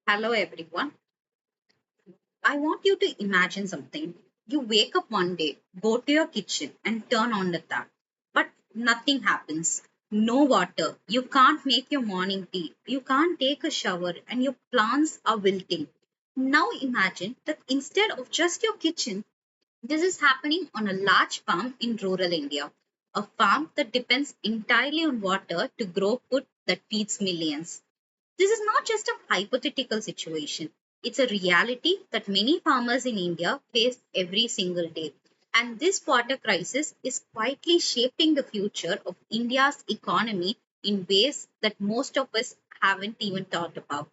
Hello, everyone. I want you to imagine something. You wake up one day, go to your kitchen, and turn on the tap. But nothing happens. No water. You can't make your morning tea. You can't take a shower, and your plants are wilting. Now imagine that instead of just your kitchen, this is happening on a large farm in rural India. A farm that depends entirely on water to grow food that feeds millions. This is not just a hypothetical situation. It's a reality that many farmers in India face every single day. And this water crisis is quietly shaping the future of India's economy in ways that most of us haven't even thought about.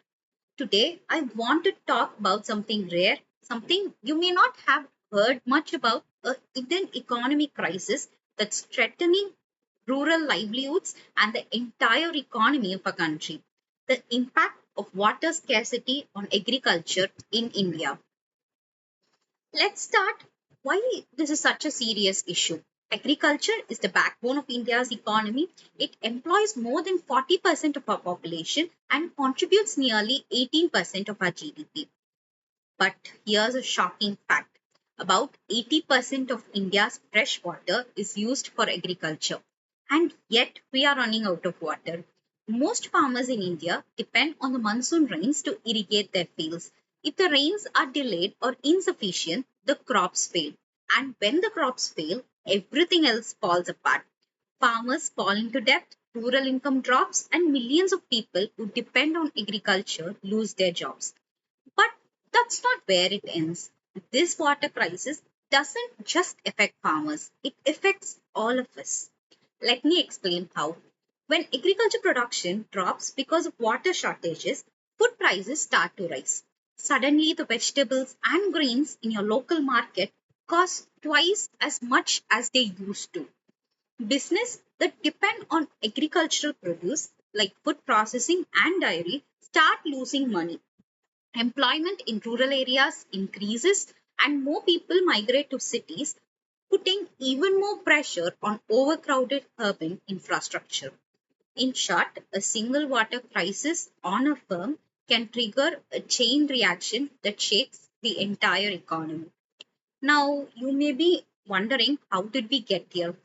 Today, I want to talk about something rare, something you may not have heard much about, a hidden economic crisis that's threatening rural livelihoods and the entire economy of a country. The impact of water scarcity on agriculture in India. Let's start why this is such a serious issue. Agriculture is the backbone of India's economy. It employs more than 40% of our population and contributes nearly 18% of our GDP. But here's a shocking fact. About 80% of India's fresh water is used for agriculture. And yet we are running out of water. Most farmers in India depend on the monsoon rains to irrigate their fields. If the rains are delayed or insufficient, the crops fail. And when the crops fail, everything else falls apart. Farmers fall into debt, rural income drops, and millions of people who depend on agriculture lose their jobs. But that's not where it ends. This water crisis doesn't just affect farmers, it affects all of us. Let me explain how. When agriculture production drops because of water shortages, food prices start to rise. Suddenly, the vegetables and grains in your local market cost twice as much as they used to. Business that depend on agricultural produce like food processing and dairy start losing money. Employment in rural areas increases and more people migrate to cities, putting even more pressure on overcrowded urban infrastructure. In short, a single water crisis on a firm can trigger a chain reaction that shakes the entire economy. Now, you may be wondering, how did we get here?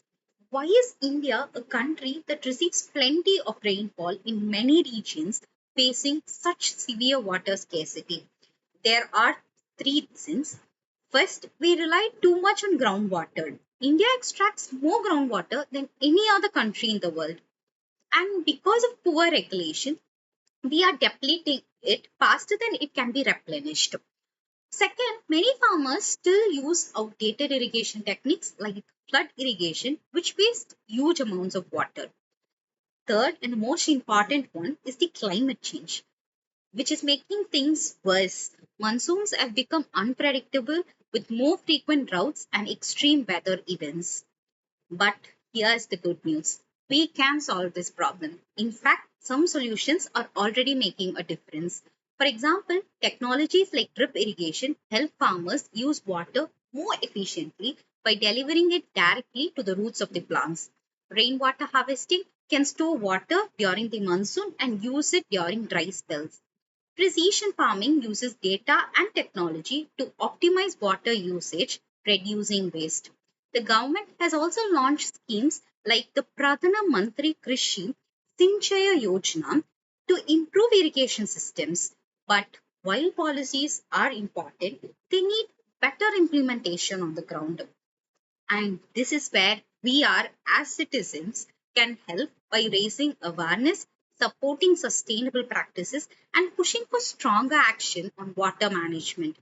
Why is India, a country that receives plenty of rainfall in many regions, facing such severe water scarcity? There are three reasons. First, we rely too much on groundwater. India extracts more groundwater than any other country in the world. And because of poor regulation, we are depleting it faster than it can be replenished. Second, many farmers still use outdated irrigation techniques like flood irrigation, which waste huge amounts of water. Third, and the most important one, is the climate change, which is making things worse. Monsoons have become unpredictable with more frequent droughts and extreme weather events. But here's the good news. We can solve this problem. In fact, some solutions are already making a difference. For example, technologies like drip irrigation help farmers use water more efficiently by delivering it directly to the roots of the plants. Rainwater harvesting can store water during the monsoon and use it during dry spells. Precision farming uses data and technology to optimize water usage, reducing waste. The government has also launched schemes like the Pradhana Mantri Krishi Sinchaya Yojana to improve irrigation systems. But while policies are important, they need better implementation on the ground. And this is where we are, as citizens, can help by raising awareness, supporting sustainable practices, and pushing for stronger action on water management.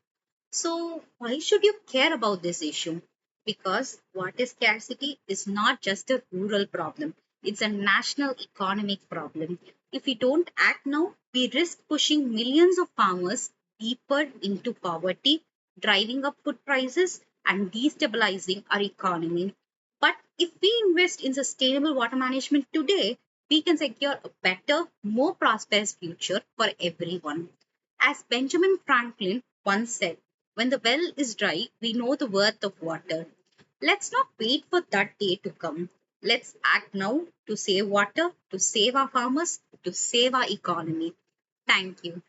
So, why should you care about this issue? Because water scarcity is not just a rural problem, it's a national economic problem. If we don't act now, we risk pushing millions of farmers deeper into poverty, driving up food prices, and destabilizing our economy. But if we invest in sustainable water management today, we can secure a better, more prosperous future for everyone. As Benjamin Franklin once said, when the well is dry, we know the worth of water. Let's not wait for that day to come. Let's act now to save water, to save our farmers, to save our economy. Thank you.